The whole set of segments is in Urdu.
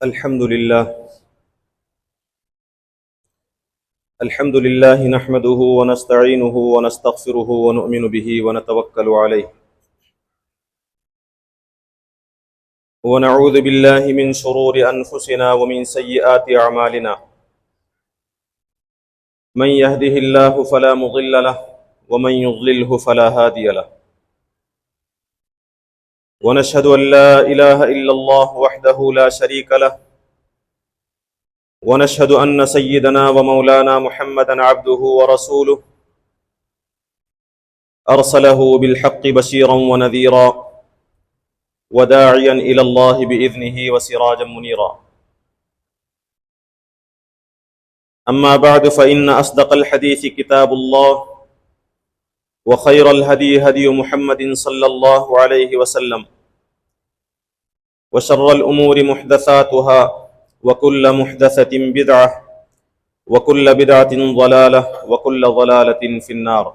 الحمد لله نحمده ونستعينه ونستغفره ونؤمن به ونتوكل عليه ونعوذ بالله من شرور أنفسنا ومن سيئات أعمالنا من يهده الله فلا مضل له ومن يضلله فلا هادي له ونشهد أن لا إله إلا الله وحده لا شريك له ونشهد أن سيدنا ومولانا محمدا عبده ورسوله أرسله بالحق بشيرا ونذيرا وداعيا إلى الله بإذنه وسراجا منيرا أما بعد فإن أصدق الحديث كتاب الله وخير الهدي هدي محمد صلى الله عليه وسلم وشر الأمور محدثاتها وكل محدثة بدعة وكل بدعة ضلالة وكل ضلالة في النار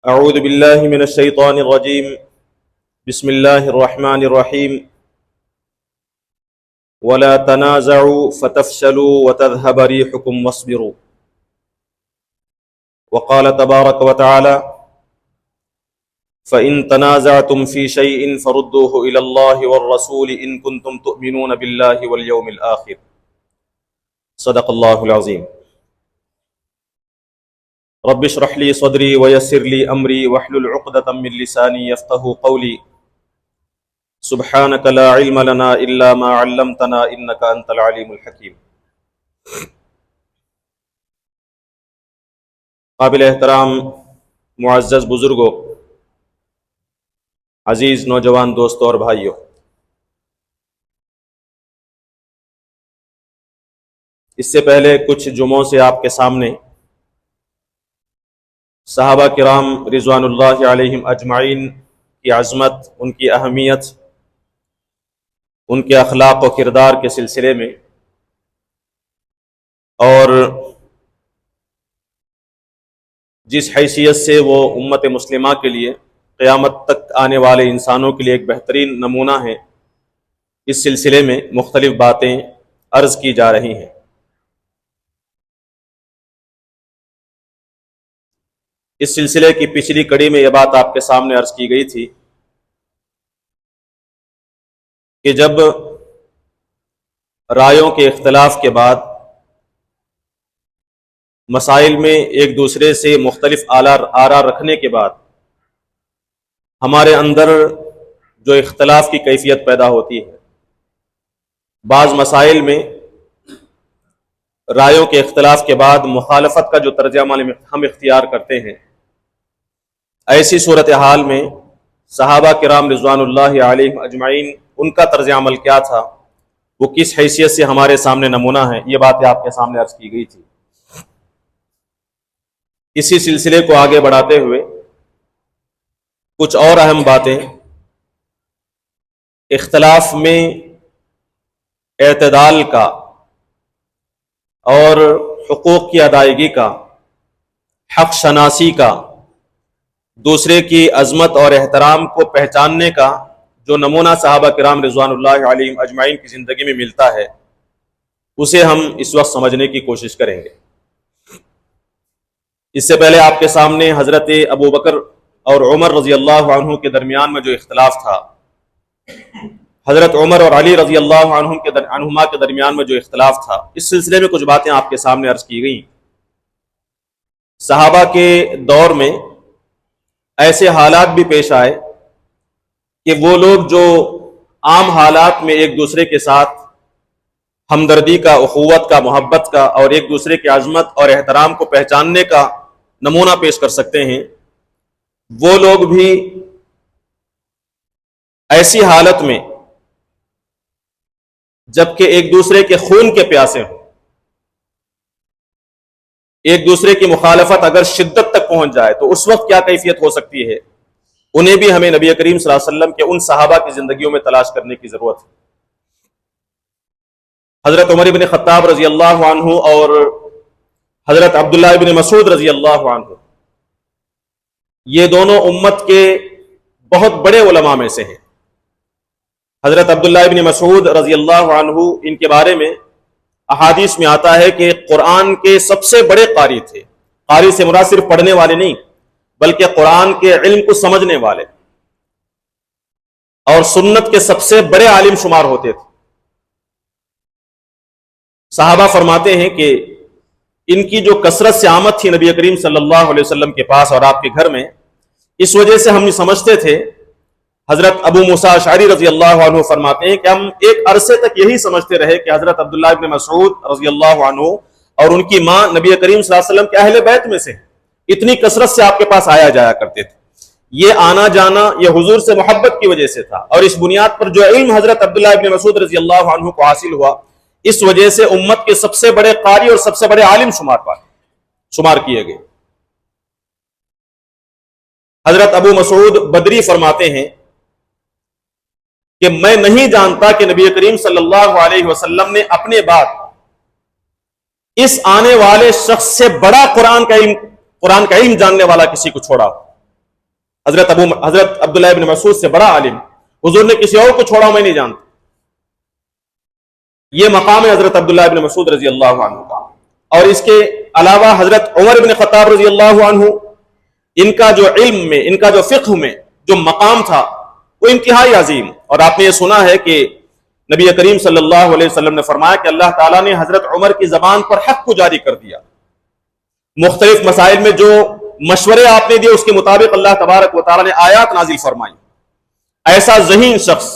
أعوذ بالله من الشيطان الرجيم بسم الله الرحمن الرحيم ولا تنازعوا فتفشلوا وتذهب ريحكم واصبروا وقال تبارك وتعالى فإن تنازعتم في شيء فردوه إلى الله والرسول إن كنتم تؤمنون بالله واليوم الآخر صدق الله العظيم رب اشرح لي صدري ويسر لي أمري واحلل عقدة من لساني يفقهوا قولي سبحانك لا علم لنا إلا ما علمتنا إنك أنت العليم الحكيم قابل احترام معزز بزرگوں، عزیز نوجوان دوستوں اور بھائیوں، اس سے پہلے کچھ جمعوں سے آپ کے سامنے صحابہ کرام رضوان اللہ علیہم اجمعین کی عظمت، ان کی اہمیت، ان کے اخلاق و کردار کے سلسلے میں اور جس حیثیت سے وہ امت مسلمہ کے لیے قیامت تک آنے والے انسانوں کے لیے ایک بہترین نمونہ ہیں، اس سلسلے میں مختلف باتیں عرض کی جا رہی ہیں۔ اس سلسلے کی پچھلی کڑی میں یہ بات آپ کے سامنے عرض کی گئی تھی کہ جب رائوں کے اختلاف کے بعد مسائل میں ایک دوسرے سے مختلف آراء رکھنے کے بعد ہمارے اندر جو اختلاف کی کیفیت پیدا ہوتی ہے، بعض مسائل میں رائوں کے اختلاف کے بعد مخالفت کا جو طرز عمل ہم اختیار کرتے ہیں، ایسی صورتحال میں صحابہ کرام رضوان اللہ علیہم اجمعین ان کا طرز عمل کیا تھا، وہ کس حیثیت سے ہمارے سامنے نمونہ ہے، یہ باتیں آپ کے سامنے عرض کی گئی تھی۔ اسی سلسلے کو آگے بڑھاتے ہوئے کچھ اور اہم باتیں، اختلاف میں اعتدال کا اور حقوق کی ادائیگی کا، حق شناسی کا، دوسرے کی عظمت اور احترام کو پہچاننے کا جو نمونہ صحابہ کرام رضوان اللہ علیہم اجمعین کی زندگی میں ملتا ہے، اسے ہم اس وقت سمجھنے کی کوشش کریں گے۔ اس سے پہلے آپ کے سامنے حضرت ابو بکر اور عمر رضی اللہ عنہ کے درمیان میں جو اختلاف تھا، حضرت عمر اور علی رضی اللہ عنہما کے درمیان میں جو اختلاف تھا، اس سلسلے میں کچھ باتیں آپ کے سامنے عرض کی گئیں۔ صحابہ کے دور میں ایسے حالات بھی پیش آئے کہ وہ لوگ جو عام حالات میں ایک دوسرے کے ساتھ ہمدردی کا، اخوت کا، محبت کا اور ایک دوسرے کی عظمت اور احترام کو پہچاننے کا نمونہ پیش کر سکتے ہیں، وہ لوگ بھی ایسی حالت میں جبکہ ایک دوسرے کے خون کے پیاسے ہوں، ایک دوسرے کی مخالفت اگر شدت تک پہنچ جائے تو اس وقت کیا کیفیت ہو سکتی ہے، انہیں بھی ہمیں نبی کریم صلی اللہ علیہ وسلم کے ان صحابہ کی زندگیوں میں تلاش کرنے کی ضرورت ہے۔ حضرت عمر بن خطاب رضی اللہ عنہ اور حضرت عبداللہ بن مسعود رضی اللہ عنہ، یہ دونوں امت کے بہت بڑے علماء میں سے ہیں، حضرت عبداللہ ابن مسعود رضی اللہ عنہ، ان کے بارے میں احادیث میں آتا ہے کہ قرآن کے سب سے بڑے قاری تھے۔ قاری سے مراد صرف پڑھنے والے نہیں، بلکہ قرآن کے علم کو سمجھنے والے، اور سنت کے سب سے بڑے عالم شمار ہوتے تھے۔ صحابہ فرماتے ہیں کہ ان کی جو کثرت سے آمد تھی نبی کریم صلی اللہ علیہ وسلم کے پاس اور آپ کے گھر میں، اس وجہ سے ہم سمجھتے تھے، حضرت ابو موسیٰ اشعری رضی اللہ عنہ فرماتے ہیں کہ ہم ایک عرصے تک یہی سمجھتے رہے کہ حضرت عبداللہ ابن مسعود رضی اللہ عنہ اور ان کی ماں نبی کریم صلی اللہ علیہ وسلم کے اہل بیت میں سے، اتنی کثرت سے آپ کے پاس آیا جایا کرتے تھے۔ یہ آنا جانا یہ حضور سے محبت کی وجہ سے تھا، اور اس بنیاد پر جو علم حضرت عبداللہ ابن مسعود رضی اللہ عنہ کو حاصل ہوا، اس وجہ سے امت کے سب سے بڑے قاری اور سب سے بڑے عالم شمار کیے گئے۔ حضرت ابو مسعود بدری فرماتے ہیں کہ میں نہیں جانتا کہ نبی کریم صلی اللہ علیہ وسلم نے اپنے بعد اس آنے والے شخص سے بڑا قرآن کا علم جاننے والا کسی کو چھوڑا ہو۔ حضرت عبداللہ ابن مسعود سے بڑا عالم حضور نے کسی اور کو چھوڑا ہو، میں نہیں جانتا۔ یہ مقام ہے حضرت عبداللہ ابن مسعود رضی اللہ عنہ کا۔ اور اس کے علاوہ حضرت عمر ابن خطاب رضی اللہ عنہ، ان کا جو علم میں، ان کا جو فقہ میں جو مقام تھا وہ انتہائی عظیم۔ اور آپ نے یہ سنا ہے کہ نبی کریم صلی اللہ علیہ وسلم نے فرمایا کہ اللہ تعالیٰ نے حضرت عمر کی زبان پر حق کو جاری کر دیا۔ مختلف مسائل میں جو مشورے آپ نے دیے اس کے مطابق اللہ تبارک و تعالیٰ نے آیات نازل فرمائی۔ ایسا ذہین شخص،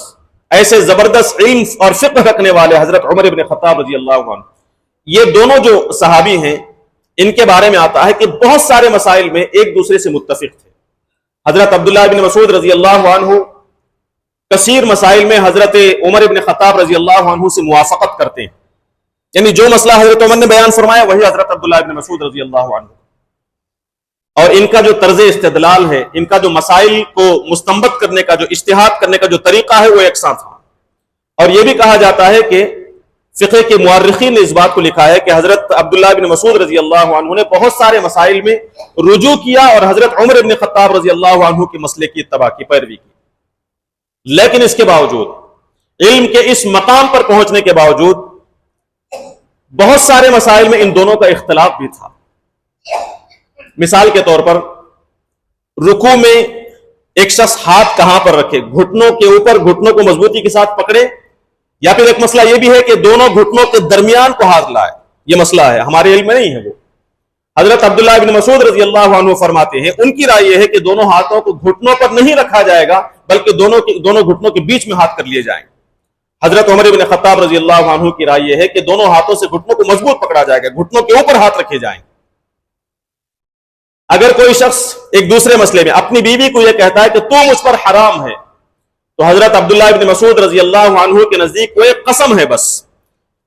ایسے زبردست علم اور فقہ رکھنے والے حضرت عمر ابن خطاب رضی اللہ عنہ، یہ دونوں جو صحابی ہیں، ان کے بارے میں آتا ہے کہ بہت سارے مسائل میں ایک دوسرے سے متفق تھے۔ حضرت عبداللہ ابن مسعود رضی اللہ عنہ کثیر مسائل میں حضرت عمر ابن خطاب رضی اللہ عنہ سے موافقت کرتے ہیں، یعنی جو مسئلہ حضرت عمر نے بیان فرمایا وہی حضرت عبداللہ ابن مسعود رضی اللہ عنہ، اور ان کا جو طرز استدلال ہے، ان کا جو مسائل کو مستنبط کرنے کا، جو اجتہاد کرنے کا جو طریقہ ہے، وہ یکساں تھا۔ اور یہ بھی کہا جاتا ہے کہ فقہ کے مورخین نے اس بات کو لکھا ہے کہ حضرت عبداللہ ابن مسعود رضی اللہ عنہ نے بہت سارے مسائل میں رجوع کیا اور حضرت عمر ابن خطاب رضی اللہ عنہ کے مسئلے کی اتباع کی، پیروی کی، لیکن اس کے باوجود، علم کے اس مقام پر پہنچنے کے باوجود، بہت سارے مسائل میں ان دونوں کا اختلاف بھی تھا۔ مثال کے طور پر رکوع میں ایک شخص ہاتھ کہاں پر رکھے، گھٹنوں کے اوپر، گھٹنوں کو مضبوطی کے ساتھ پکڑے، یا پھر ایک مسئلہ یہ بھی ہے کہ دونوں گھٹنوں کے درمیان کو ہاتھ لائے، یہ مسئلہ ہے، ہمارے علم میں نہیں ہے وہ۔ حضرت عبداللہ ابن مسعود رضی اللہ عنہ فرماتے ہیں، ان کی رائے یہ ہے کہ دونوں ہاتھوں کو گھٹنوں پر نہیں رکھا جائے گا، بلکہ دونوں گھٹنوں کے بیچ میں ہاتھ کر لیے جائیں۔ حضرت عمر ابن خطاب رضی اللہ عنہ کی رائے یہ ہے کہ دونوں ہاتھوں سے گھٹنوں کو مضبوط پکڑا جائے گا، گھٹنوں کے اوپر ہاتھ رکھے جائیں۔ اگر کوئی شخص ایک دوسرے مسئلے میں اپنی بیوی کو یہ کہتا ہے کہ تو مجھ پر حرام ہے، تو حضرت عبداللہ ابن مسعود رضی اللہ عنہ کے نزدیک وہ ایک قسم ہے، بس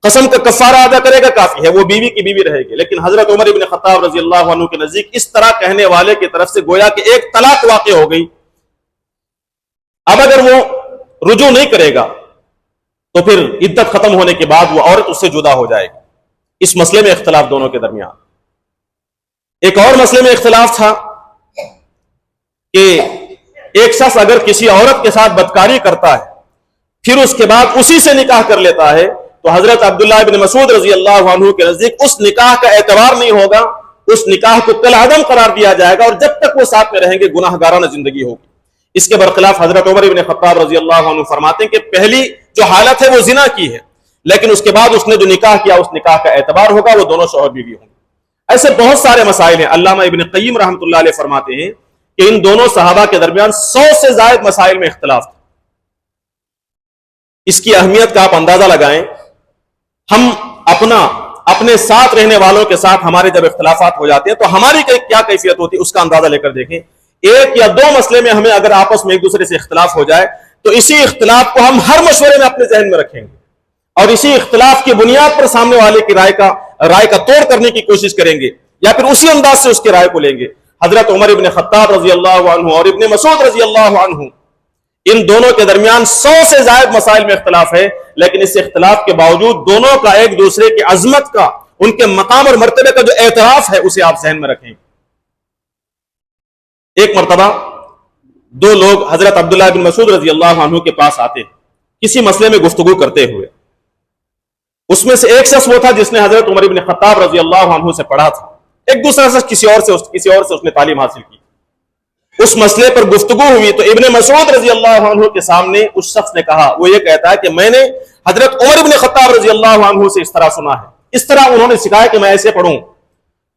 قسم کا کفارہ ادا کرے گا کافی ہے، وہ بیوی کی بیوی رہے گی۔ لیکن حضرت عمر ابن خطاب رضی اللہ عنہ کے نزدیک اس طرح کہنے والے کی طرف سے گویا کہ ایک طلاق واقع ہو گئی، اب اگر وہ رجوع نہیں کرے گا تو پھر عدت ختم ہونے کے بعد وہ عورت اس سے جدا ہو جائے گی۔ اس مسئلے میں اختلاف دونوں کے درمیان۔ ایک اور مسئلے میں اختلاف تھا کہ ایک شخص اگر کسی عورت کے ساتھ بدکاری کرتا ہے پھر اس کے بعد اسی سے نکاح کر لیتا ہے، تو حضرت عبداللہ ابن مسعود رضی اللہ عنہ کے نزدیک اس نکاح کا اعتبار نہیں ہوگا، اس نکاح کو کالعدم قرار دیا جائے گا، اور جب تک وہ ساتھ میں رہیں گے گناہ گارانہ زندگی ہوگی۔ اس کے برخلاف حضرت عمر ابن خطاب رضی اللہ عنہ فرماتے ہیں کہ پہلی جو حالت ہے وہ زنا کی ہے، لیکن اس کے بعد اس نے جو نکاح کیا اس نکاح کا اعتبار ہوگا، وہ دونوں شوہر بیوی ہوں گے۔ ایسے بہت سارے مسائل ہیں۔ علامہ ابن قیم رحمۃ اللہ علیہ فرماتے ہیں کہ ان دونوں صحابہ کے درمیان 100 سے زائد مسائل میں اختلاف تھا۔ اس کی اہمیت کا آپ اندازہ لگائیں، ہم اپنے ساتھ رہنے والوں کے ساتھ ہمارے جب اختلافات ہو جاتے ہیں تو ہماری کیا کیفیت ہوتی ہے اس کا اندازہ لے کر دیکھیں۔ ایک یا دو مسئلے میں ہمیں اگر آپس میں ایک دوسرے سے اختلاف ہو جائے تو اسی اختلاف کو ہم ہر مشورے میں اپنے ذہن میں رکھیں گے، اور اسی اختلاف کی بنیاد پر سامنے والے کی رائے کا توڑ کرنے کی کوشش کریں گے، یا پھر اسی انداز سے اس کی رائے کو لیں گے۔ حضرت عمر ابن خطاب رضی اللہ عنہ اور ابن مسعود رضی اللہ عنہ، ان دونوں کے درمیان 100 سے زائد مسائل میں اختلاف ہے، لیکن اس اختلاف کے باوجود دونوں کا ایک دوسرے کی عظمت کا، ان کے مقام اور مرتبے کا جو اعتراف ہے اسے آپ ذہن میں رکھیں۔ ایک مرتبہ دو لوگ حضرت عبداللہ بن مسعود رضی اللہ عنہ کے پاس آتے ہیں کسی مسئلے میں گفتگو کرتے ہوئے، اس میں سے ایک شخص وہ تھا جس نے حضرت عمر بن خطاب رضی اللہ عنہ سے پڑھا تھا، ایک دوسرا شخص کسی اور سے اس نے تعلیم حاصل کی۔ اس مسئلے پر گفتگو ہوئی تو ابن مسعود رضی اللہ عنہ کے سامنے اس شخص نے کہا، وہ یہ کہتا ہے کہ میں نے حضرت عمر بن خطاب رضی اللہ عنہ سے اس طرح سنا ہے، اس طرح انہوں نے سکھایا کہ میں ایسے پڑھوں۔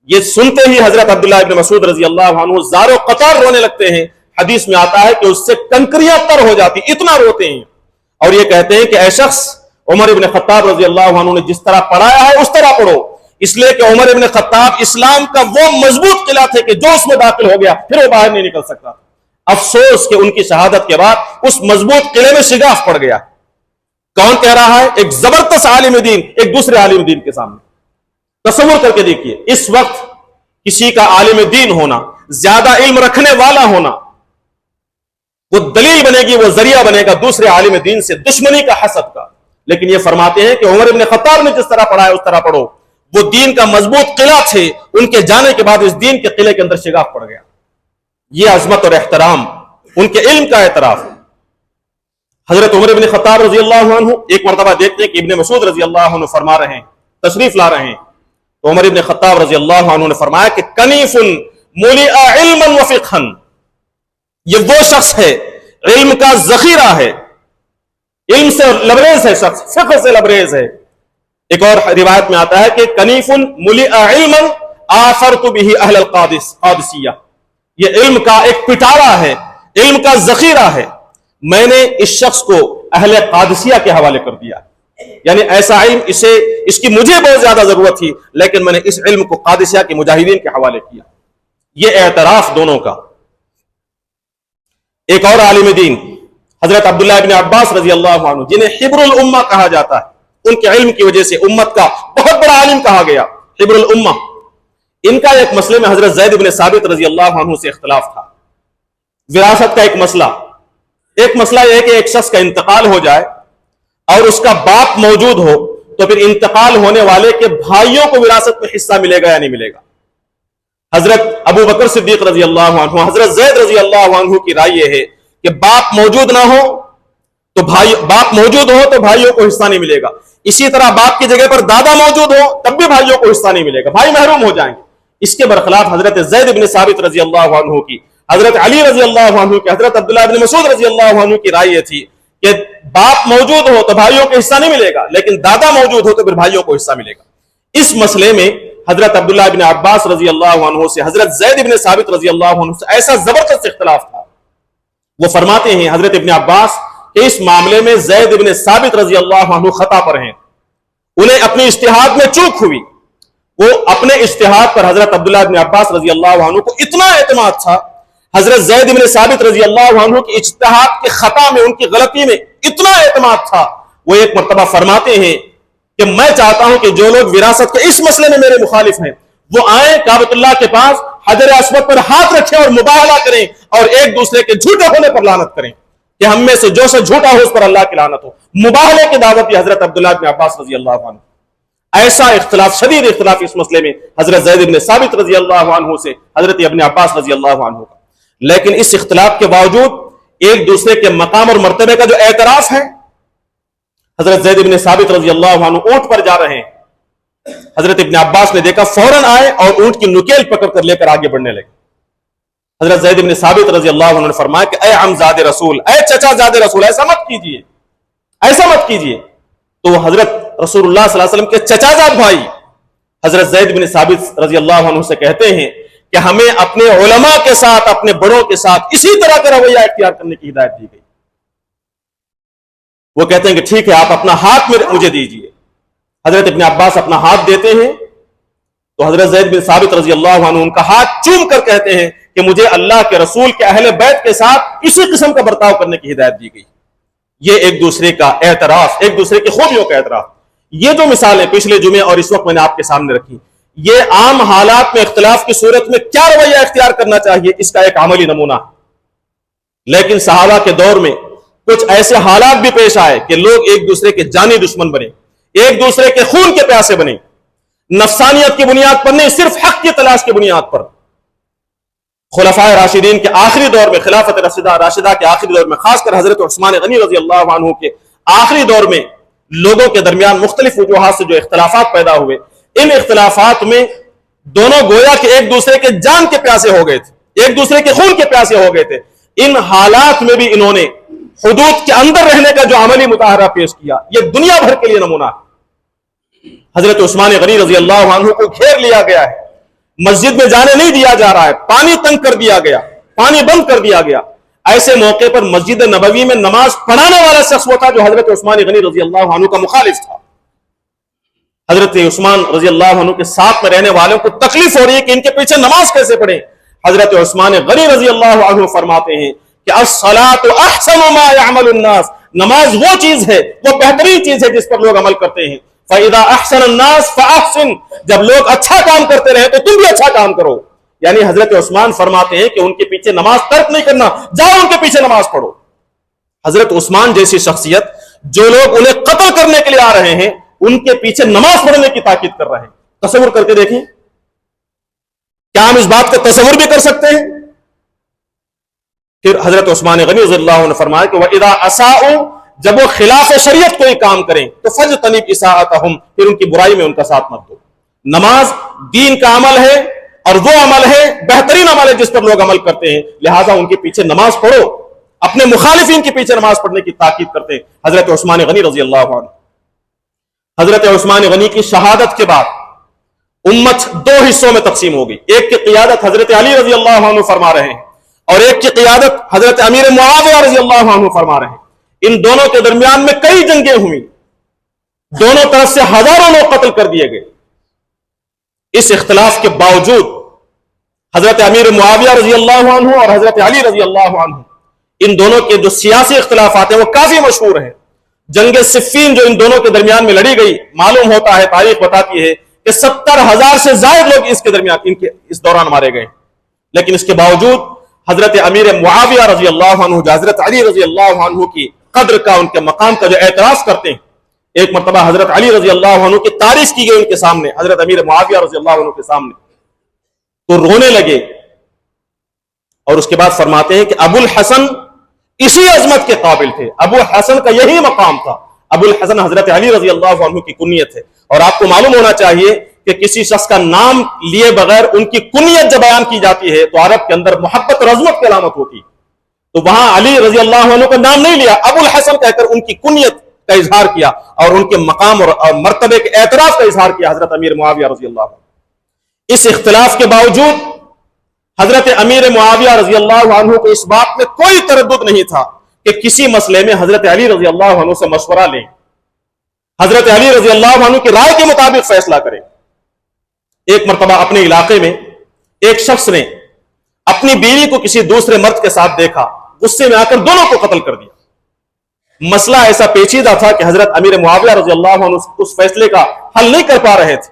یہ سنتے ہی حضرت عبداللہ ابن مسعود رضی اللہ عنہ زار و قطار رونے لگتے ہیں۔ حدیث میں آتا ہے کہ اس سے کنکریاں تر ہو جاتی، اتنا روتے ہیں، اور یہ کہتے ہیں کہ اے شخص، عمر ابن خطاب رضی اللہ عنہ نے جس طرح پڑھایا ہے اس طرح پڑھو، اس لیے کہ عمر ابن خطاب اسلام کا وہ مضبوط قلعہ تھے کہ جو اس میں داخل ہو گیا پھر وہ باہر نہیں نکل سکتا۔ افسوس کہ ان کی شہادت کے بعد اس مضبوط قلعے میں شگاف پڑ گیا۔ کون کہہ رہا ہے؟ ایک زبردست عالم دین ایک دوسرے عالم دین کے سامنے۔ تصور کر کے دیکھیے، اس وقت کسی کا عالم دین ہونا، زیادہ علم رکھنے والا ہونا، وہ دلیل بنے گی، وہ ذریعہ بنے گا دوسرے عالم دین سے دشمنی کا، حسد کا۔ لیکن یہ فرماتے ہیں کہ عمر ابن خطاب نے جس طرح پڑھا ہے اس طرح پڑھو، وہ دین کا مضبوط قلعہ تھے، ان کے جانے کے بعد اس دین کے قلعے کے اندر شگاف پڑ گیا۔ یہ عظمت اور احترام، ان کے علم کا اعتراف۔ حضرت عمر ابن خطاب رضی اللہ عنہ ایک مرتبہ دیکھتے ہیں کہ ابن مسعود رضی اللہ عنہ فرما رہے ہیں، تشریف لا رہے ہیں، تو عمر ابن خطاب رضی اللہ عنہ نے فرمایا کہ کنیف ملئ علما وفقھا، یہ وہ شخص ہے علم کا ذخیرہ ہے، علم سے لبریز ہے، شخص فقہ سے لبریز ہے۔ ایک اور روایت میں آتا ہے کہ کنیف ملئ علما آثرت به اہل القادسیہ، یہ علم کا ایک پٹارا ہے، علم کا ذخیرہ ہے، میں نے اس شخص کو اہل قادسیہ کے حوالے کر دیا، یعنی ایسا علم اس کی مجھے بہت زیادہ ضرورت تھی، لیکن میں نے اس علم کو قادسیہ کے مجاہدین کے حوالے کیا۔ یہ اعتراف دونوں کا۔ ایک اور عالم دین حضرت عبداللہ ابن عباس رضی اللہ عنہ، جنہیں حبر الامہ کہا جاتا ہے، ان کے علم کی وجہ سے امت کا بہت بڑا عالم کہا گیا، حبر الامہ۔ ان کا ایک مسئلے میں حضرت زید بن ثابت رضی اللہ عنہ سے اختلاف تھا، وراثت کا ایک مسئلہ یہ ہے کہ ایک شخص کا انتقال ہو جائے اور اس کا باپ موجود ہو تو پھر انتقال ہونے والے کے بھائیوں کو وراثت میں حصہ ملے گا یا نہیں ملے گا۔ حضرت ابو بکر صدیق رضی اللہ عنہ، حضرت زید رضی اللہ عنہ کی رائے یہ ہے کہ باپ موجود نہ ہو تو باپ موجود ہو تو بھائیوں کو حصہ نہیں ملے گا، اسی طرح باپ کی جگہ پر دادا موجود ہو تب بھی بھائیوں کو حصہ نہیں ملے گا، بھائی محروم ہو جائیں گے۔ اس کے برخلاف حضرت زید بن ثابت رضی اللہ عنہ کی، حضرت علی رضی اللہ عنہ کی، حضرت عبداللہ بن مسعود رضی اللہ عنہ کی رائے یہ تھی کہ باپ موجود ہو تو بھائیوں کو حصہ نہیں ملے گا، لیکن دادا موجود ہو تو پھر بھائیوں کو حصہ ملے گا۔ اس مسئلے میں حضرت عبداللہ بن عباس رضی اللہ عنہ سے حضرت زید بن ثابت رضی اللہ عنہ سے ایسا زبردست اختلاف تھا۔ وہ فرماتے ہیں حضرت ابن عباس کہ اس معاملے میں زید بن ثابت رضی اللہ عنہ خطا پر ہیں، انہیں اپنی اجتہاد میں چوک ہوئی۔ وہ اپنے اجتہاد پر حضرت عبداللہ بن عباس رضی اللہ عنہ کو اتنا اعتماد تھا، حضرت زید بن ثابت رضی اللہ عنہ کی اجتہاد کے خطا میں، ان کی غلطی میں اتنا اعتماد تھا، وہ ایک مرتبہ فرماتے ہیں کہ میں چاہتا ہوں کہ جو لوگ وراثت کے اس مسئلے میں میرے مخالف ہیں وہ آئیں کعبۃ اللہ کے پاس، حجر اسود پر ہاتھ رکھیں اور مباہلہ کریں اور ایک دوسرے کے جھوٹے ہونے پر لعنت کریں کہ ہم میں سے جو سے جھوٹا ہو اس پر اللہ کی لعنت ہو۔ مباہلے کی دعوت دی حضرت عبداللہ بن عباس رضی اللہ عنہ۔ ایسا اختلاف، شدید اختلاف اس مسئلے میں حضرت زید بن ثابت رضی اللہ عنہ سے حضرت ابن عباس رضی اللہ عنہ کا، لیکن اس اختلاف کے باوجود ایک دوسرے کے مقام اور مرتبے کا جو اعتراف ہے، حضرت زید بن ثابت رضی اللہ عنہ اونٹ پر جا رہے ہیں، حضرت ابن عباس نے دیکھا، فوراً آئے اور اونٹ کی نکیل پکڑ کر لے کر آگے بڑھنے لگے۔ حضرت زید بن ثابت رضی اللہ عنہ نے فرمایا کہ اے عمزاد رسول، اے چچا زاد رسول، ایسا مت کیجئے، ایسا مت کیجئے۔ تو حضرت رسول اللہ صلی اللہ علیہ وسلم کے چچا زاد بھائی حضرت زید بن ثابت رضی اللہ عنہ سے کہتے ہیں کہ ہمیں اپنے علماء کے ساتھ، اپنے بڑوں کے ساتھ اسی طرح کا رویہ اختیار کرنے کی ہدایت دی گئی۔ وہ کہتے ہیں کہ ٹھیک ہے، آپ اپنا ہاتھ مجھے دیجئے۔ حضرت ابن عباس اپنا ہاتھ دیتے ہیں تو حضرت زید بن ثابت رضی اللہ عنہ ان کا ہاتھ چوم کر کہتے ہیں کہ مجھے اللہ کے رسول کے اہل بیت کے ساتھ اسی قسم کا برتاؤ کرنے کی ہدایت دی گئی۔ یہ ایک دوسرے کا اعتراف، ایک دوسرے کی خوبیوں کا اعتراف۔ یہ جو مثالیں پچھلے جمعے اور اس وقت میں نے آپ کے سامنے رکھی، یہ عام حالات میں اختلاف کی صورت میں کیا رویہ اختیار کرنا چاہیے، اس کا ایک عملی نمونہ ہے۔ لیکن صحابہ کے دور میں کچھ ایسے حالات بھی پیش آئے کہ لوگ ایک دوسرے کے جانی دشمن بنے، ایک دوسرے کے خون کے پیاسے بنے، نفسانیت کی بنیاد پر نہیں، صرف حق کی تلاش کی بنیاد پر۔ خلفائے راشدین کے آخری دور میں، خلافت راشدہ کے آخری دور میں، خاص کر حضرت عثمان غنی رضی اللہ عنہ کے آخری دور میں لوگوں کے درمیان مختلف وجوہات سے جو اختلافات پیدا ہوئے، ان اختلافات میں دونوں گویا کہ ایک دوسرے کے جان کے پیاسے ہو گئے تھے، ایک دوسرے کے خون کے پیاسے ہو گئے تھے۔ ان حالات میں بھی انہوں نے حدود کے اندر رہنے کا جو عملی مظاہرہ پیش کیا، یہ دنیا بھر کے لیے نمونہ ہے۔ حضرت عثمان غنی رضی اللہ عنہ کو گھیر لیا گیا ہے، مسجد میں جانے نہیں دیا جا رہا ہے، پانی تنگ کر دیا گیا، پانی بند کر دیا گیا۔ ایسے موقع پر مسجد نبوی میں نماز پڑھانے والا شخص وہ تھا جو حضرت عثمان غنی رضی اللہ عنہ کا مخالف تھا۔ حضرت عثمان رضی اللہ عنہ کے ساتھ میں رہنے والوں کو تکلیف ہو رہی ہے کہ ان کے پیچھے نماز کیسے پڑھیں۔ حضرت عثمان غنی رضی اللہ عنہ فرماتے ہیں کہ الصلاۃ احسن ما يعمل الناس، نماز وہ چیز ہے، وہ بہترین چیز ہے جس پر لوگ عمل کرتے ہیں۔ فَإِذَا أَحْسَنَ النَّاسُ فَأَحْسِنْ، جب لوگ اچھا کام کرتے رہے تو تم بھی اچھا کام کرو۔ یعنی حضرت عثمان فرماتے ہیں کہ ان کے پیچھے نماز ترک نہیں کرنا، جاؤ ان کے پیچھے نماز پڑھو۔ حضرت عثمان جیسی شخصیت، جو لوگ انہیں قتل کرنے کے لیے آ رہے ہیں، ان کے پیچھے نماز پڑھنے کی تاکید کر رہے ہیں۔ تصور کر کے دیکھیں، کیا ہم اس بات کا تصور بھی کر سکتے ہیں؟ پھر حضرت عثمان غنی رضی اللہ عنہ نے فرمایا کہ وَإِذَا أَسَاءُوا، جب وہ خلاف شریعت کوئی کام کریں تو فَاجْتَنِبْ إِسَاءَتَهُمْ، پھر ان کی برائی میں ان کا ساتھ مت دو۔ نماز دین کا عمل ہے، اور وہ عمل ہے، بہترین عمل ہے جس پر لوگ عمل کرتے ہیں، لہٰذا ان کے پیچھے نماز پڑھو۔ اپنے مخالفین کے پیچھے نماز پڑھنے کی تاکید کرتے ہیں حضرت عثمان غنی رضی اللہ عنہ۔ حضرت عثمان غنی کی شہادت کے بعد امت دو حصوں میں تقسیم ہو گئی، ایک کی قیادت حضرت علی رضی اللہ عنہ فرما رہے ہیں، اور ایک کی قیادت حضرت امیر معاویہ رضی اللہ عنہ فرما رہے ہیں۔ ان دونوں کے درمیان میں کئی جنگیں ہوئی، دونوں طرف سے ہزاروں لوگ قتل کر دیے گئے۔ اس اختلاف کے باوجود حضرت امیر معاویہ رضی اللہ عنہ اور حضرت علی رضی اللہ عنہ، ان دونوں کے جو سیاسی اختلافات ہیں وہ کافی مشہور ہیں۔ جنگ صفین جو ان دونوں کے درمیان میں لڑی گئی، معلوم ہوتا ہے، تاریخ بتاتی ہے کہ 70,000 سے زائد لوگ اس کے درمیان اس دوران مارے گئے۔ لیکن اس کے باوجود حضرت امیر معاویہ رضی اللہ عنہ جو حضرت علی رضی اللہ عنہ کی قدر کا، ان کے مقام کا جو اعتراف کرتے ہیں، ایک مرتبہ حضرت علی رضی اللہ عنہ کی تعریف کی گئی ان کے سامنے، حضرت امیر معاویہ رضی اللہ عنہ کے سامنے، تو رونے لگے، اور اس کے بعد فرماتے ہیں کہ ابو الحسن اسی عظمت کے قابل تھے، ابو الحسن کا یہی مقام تھا۔ ابو الحسن حضرت علی رضی اللہ عنہ کی کنیت ہے، اور آپ کو معلوم ہونا چاہیے کہ کسی شخص کا نام لیے بغیر ان کی کنیت جب بیان کی جاتی ہے تو عرب کے اندر محبت اور عظمت کی علامت ہوتی ہے۔ تو وہاں علی رضی اللہ عنہ کا نام نہیں لیا، ابو الحسن کہہ کر ان کی کنیت کا اظہار کیا اور ان کے مقام اور مرتبے کے اعتراف کا اظہار کیا حضرت امیر معاویہ رضی اللہ عنہ۔ اس اختلاف کے باوجود حضرت امیر معاویہ رضی اللہ عنہ کو اس بات میں کوئی تردد نہیں تھا کہ کسی مسئلے میں حضرت علی رضی اللہ عنہ سے مشورہ لیں، حضرت علی رضی اللہ عنہ کی رائے کے مطابق فیصلہ کریں۔ ایک مرتبہ اپنے علاقے میں ایک شخص نے اپنی بیوی کو کسی دوسرے مرد کے ساتھ دیکھا، غصے میں آ کر دونوں کو قتل کر دیا۔ مسئلہ ایسا پیچیدہ تھا کہ حضرت امیر معاویہ رضی اللہ عنہ اس فیصلے کا حل نہیں کر پا رہے تھے۔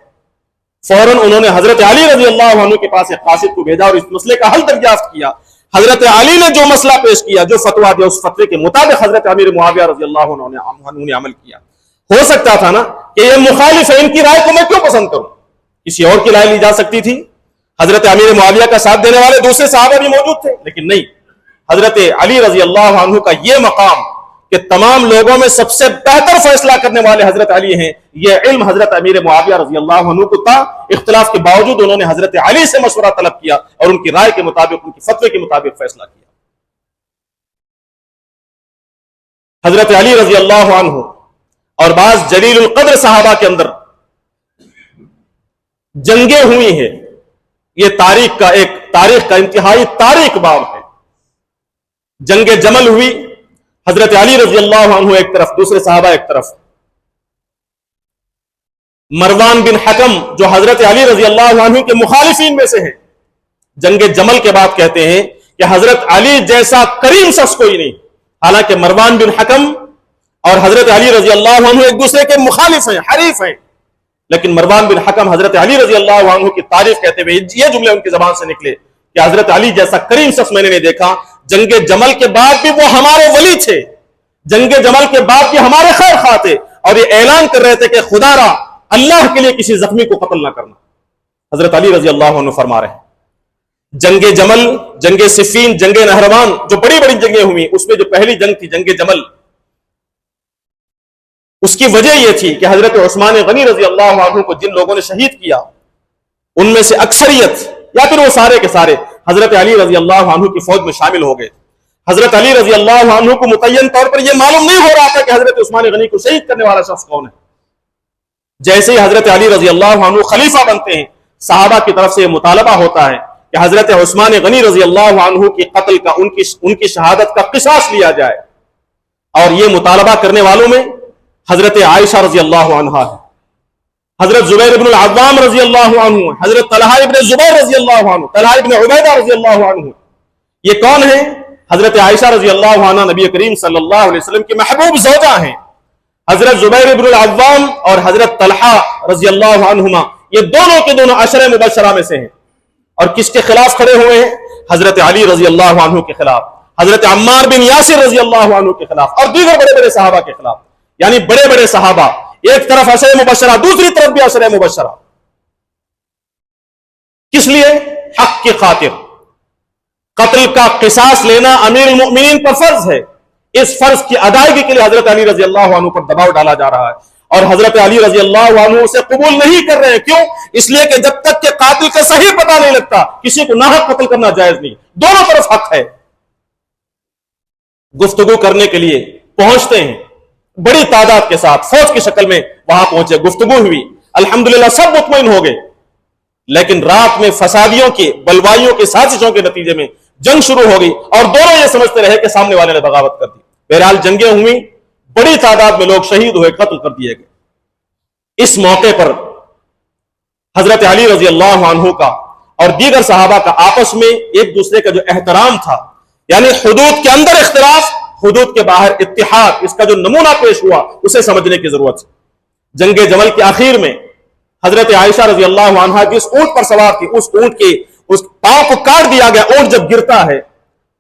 فوراً انہوں نے حضرت علی رضی اللہ عنہ کے پاس ایک قاصد کو بھیجا اور اس مسئلے کا حل دریافت کیا۔ حضرت علی نے جو مسئلہ پیش کیا، جو فتویٰ دیا، اس فتوے کے مطابق حضرت امیر معاویہ رضی اللہ عنہ نے عمل کیا۔ ہو سکتا تھا نا کہ یہ مخالف ہے، ان کی رائے کو میں کیوں پسند کروں، کسی اور کی رائے لی جا سکتی تھی۔ حضرت امیر معاویہ کا ساتھ دینے والے دوسرے صحابہ بھی موجود تھے، لیکن نہیں، حضرت علی رضی اللہ عنہ کا یہ مقام کہ تمام لوگوں میں سب سے بہتر فیصلہ کرنے والے حضرت علی ہیں، یہ علم حضرت امیر معاویہ رضی اللہ عنہ کو تھا۔ اختلاف کے باوجود انہوں نے حضرت علی سے مشورہ طلب کیا اور ان کی رائے کے مطابق، ان کی فتوے کے مطابق فیصلہ کیا۔ حضرت علی رضی اللہ عنہ اور بعض جلیل القدر صحابہ کے اندر جنگیں ہوئی ہیں، یہ تاریخ کا انتہائی تاریخ باب ہے۔ جنگ جمل ہوئی، حضرت علی رضی اللہ عنہ ایک طرف، دوسرے صحابہ ایک طرف۔ مروان بن حکم جو حضرت علی رضی اللہ عنہ کے مخالفین میں سے ہے، جنگ جمل کے بعد کہتے ہیں کہ حضرت علی جیسا کریم شخص کوئی نہیں۔ حالانکہ مروان بن حکم اور حضرت علی رضی اللہ عنہ ایک دوسرے کے مخالف ہیں، حریف ہیں، لیکن مروان بن حکم حضرت علی رضی اللہ عنہ کی تعریف کہتے ہوئے یہ جملے ان کی زبان سے نکلے کہ حضرت علی جیسا کریم شخص میں نے نہیں دیکھا۔ جنگ جمل کے بعد بھی وہ ہمارے ولی تھے، جنگ جمل کے بعد بھی ہمارے خیر خواہ تھے، اور یہ اعلان کر رہے تھے کہ خدا را اللہ کے لیے کسی زخمی کو قتل نہ کرنا۔ حضرت علی رضی اللہ عنہ فرما رہے ہیں جنگ جمل، جنگ صفین، جنگ نہروان، جو بڑی بڑی جنگیں ہوئی، اس میں جو پہلی جنگ تھی جنگ جمل، اس کی وجہ یہ تھی کہ حضرت عثمان غنی رضی اللہ عنہ کو جن لوگوں نے شہید کیا ان میں سے اکثریت یا پھر وہ سارے کے سارے حضرت علی رضی اللہ عنہ کی فوج میں شامل ہو گئے. حضرت علی رضی اللہ عنہ کو متعین طور پر یہ معلوم نہیں ہو رہا تھا کہ حضرت عثمان غنی کو شہید کرنے والا شخص کون ہے. جیسے ہی حضرت علی رضی اللہ عنہ خلیفہ بنتے ہیں صحابہ کی طرف سے یہ مطالبہ ہوتا ہے کہ حضرت عثمان غنی رضی اللہ عنہ کی قتل کا ان کی شہادت کا قصاص لیا جائے. اور یہ مطالبہ کرنے والوں میں حضرت عائشہ رضی اللہ عنہ ہے, حضرت زبیر ابن العوام رضی اللہ عنہ, حضرت طلحہ ابن زبیر رضی اللہ عنہ, طلحہ ابن عبیدہ رضی اللہ عنہ. یہ کون ہیں؟ حضرت عائشہ رضی اللہ عنہ نبی کریم صلی اللہ علیہ وسلم کی محبوب زوجہ ہیں. حضرت زبیر ابن العوام اور حضرت طلحہ رضی اللہ عنہما یہ دونوں کے دونوں عشرہ مبشرہ میں سے ہیں. اور کس کے خلاف کھڑے ہوئے ہیں؟ حضرت علی رضی اللہ عنہ کے خلاف, حضرت عمار بن یاسر رضی اللہ عنہ کے خلاف اور دیگر بڑے بڑے صحابہ کے خلاف. یعنی بڑے بڑے صحابہ ایک طرف عشرہ مبشرہ, دوسری طرف بھی عشرہ مبشرہ. کس لیے؟ حق کی خاطر. قتل کا قصاص لینا امیر المؤمنین پر فرض ہے. اس فرض کی ادائیگی کے لیے حضرت علی رضی اللہ عنہ پر دباؤ ڈالا جا رہا ہے اور حضرت علی رضی اللہ عنہ اسے قبول نہیں کر رہے ہیں. کیوں؟ اس لیے کہ جب تک کہ قاتل کا صحیح پتہ نہیں لگتا کسی کو ناحق قتل کرنا جائز نہیں. دونوں طرف حق ہے. گفتگو کرنے کے لیے پہنچتے ہیں بڑی تعداد کے ساتھ, فوج کی شکل میں وہاں پہنچے, گفتگو ہوئی, الحمدللہ سب مطمئن ہو گئے. لیکن رات میں فسادیوں کی, بلوائیوں کی سازشوں کے نتیجے میں جنگ شروع ہو گئی اور دونوں یہ سمجھتے رہے کہ سامنے والے نے بغاوت کر دی. بہرحال جنگیں ہوئیں, بڑی تعداد میں لوگ شہید ہوئے, قتل کر دیے گئے. اس موقع پر حضرت علی رضی اللہ عنہ کا اور دیگر صحابہ کا آپس میں ایک دوسرے کا جو احترام تھا, یعنی حدود کے اندر اختلاف, حدود کے باہر اتحاد, اس کا جو نمونہ پیش ہوا اسے سمجھنے کی ضرورت ہے. جنگ جمل کے آخر میں حضرت عائشہ رضی اللہ عنہا جس اونٹ پر سوار تھی, اس اونٹ کے اس پاؤں کو کاٹ دیا گیا. اونٹ جب گرتا ہے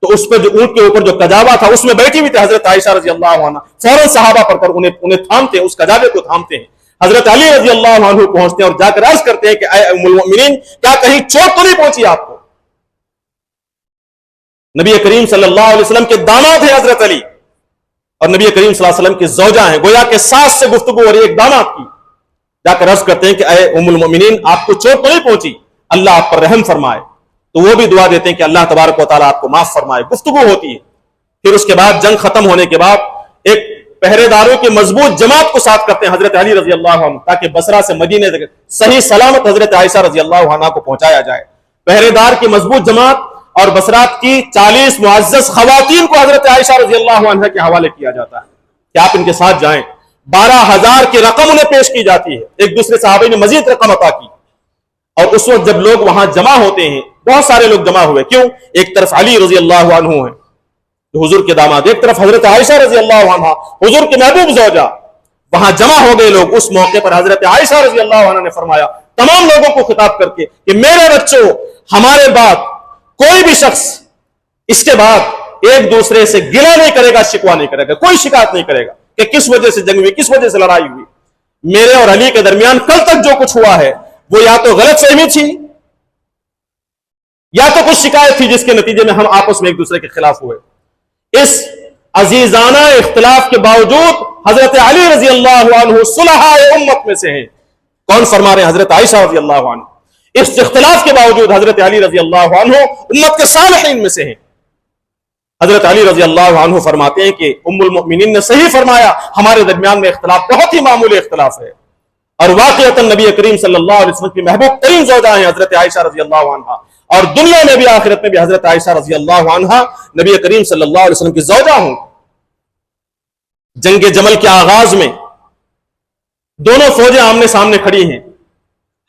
تو اس پہ جو اونٹ کے اوپر جو کجاوا تھا اس میں بیٹھی ہوئی تھی حضرت عائشہ رضی اللہ عنہ, فوراً صحابہ پر کر انہیں تھامتے ہیں, اس کجاوے کو تھامتے ہیں. حضرت علی رضی اللہ عنہ پہنچتے ہیں اور جا کر عرض کرتے ہیں کہ اے ام المؤمنین, کیا کہیں چوٹ تو نہیں پہنچی آپ کو؟ نبی کریم صلی اللہ علیہ وسلم کے داماد ہیں حضرت علی اور نبی کریم صلی اللہ علیہ وسلم کی زوجہ ہیں, گویا کہ ساس سے گفتگو ہو رہی ہے ایک داماد کی. جا کر عرض کرتے ہیں کہ اے ام المؤمنین, آپ کو چوٹ تو نہیں پہنچی؟ اللہ آپ پر رحم فرمائے. تو وہ بھی دعا دیتے ہیں کہ اللہ تبارک و تعالیٰ آپ کو معاف فرمائے. گفتگو ہوتی ہے. پھر اس کے بعد جنگ ختم ہونے کے بعد ایک پہرے داروں کی مضبوط جماعت کو ساتھ کرتے ہیں حضرت علی رضی اللہ عنہ, تاکہ بصرہ سے مدینے تک صحیح سلامت حضرت عائشہ رضی اللہ عنہ کو پہنچایا جائے. پہرے دار کی مضبوط جماعت اور بصرات کی 40 معزز خواتین کو حضرت عائشہ رضی اللہ عنہ کے حوالے کیا جاتا ہے کہ آپ ان کے ساتھ جائیں. 12,000 کی رقم انہیں پیش کی جاتی ہے. ایک دوسرے صحابی نے مزید رقم عطا کی. اور اس وقت جب لوگ وہاں جمع ہوتے ہیں, بہت سارے لوگ جمع ہوئے. کیوں؟ ایک طرف علی رضی اللہ عنہ ہیں جو حضور کے داماد, ایک طرف حضرت عائشہ رضی اللہ عنہ حضور کے محبوب زوجہ. وہاں جمع ہو گئے لوگ. اس موقع پر حضرت عائشہ رضی اللہ عنہ نے فرمایا تمام لوگوں کو خطاب کر کے کہ میرے بچوں, ہمارے بعد کوئی بھی شخص اس کے بعد ایک دوسرے سے گلہ نہیں کرے گا, شکوہ نہیں کرے گا, کوئی شکایت نہیں کرے گا کہ کس وجہ سے جنگ ہوئی, کس وجہ سے لڑائی ہوئی. میرے اور علی کے درمیان کل تک جو کچھ ہوا ہے وہ یا تو غلط فہمی تھی یا تو کچھ شکایت تھی جس کے نتیجے میں ہم آپس میں ایک دوسرے کے خلاف ہوئے. اس عزیزانہ اختلاف کے باوجود حضرت علی رضی اللہ عنہ صلحاء امت میں سے ہیں. کون فرما رہے ہیں؟ حضرت عائشہ رضی اللہ عنہ. اس اختلاف کے باوجود حضرت علی رضی اللہ عنہ امت کے صالحین میں سے ہیں. حضرت علی رضی اللہ عنہ فرماتے ہیں کہ ام المؤمنین نے صحیح فرمایا, ہمارے درمیان میں اختلاف بہت ہی معمولی اختلاف ہے. اور واقعتاً نبی کریم صلی اللہ علیہ وسلم کی محبوب ترین زوجہ ہیں حضرت عائشہ رضی اللہ عنہ, اور دنیا میں بھی آخرت میں بھی حضرت عائشہ رضی اللہ عنہ نبی کریم صلی اللہ علیہ وسلم کی زوجہ ہوں. جنگ جمل کے آغاز میں دونوں فوجیں آمنے سامنے کھڑی ہیں.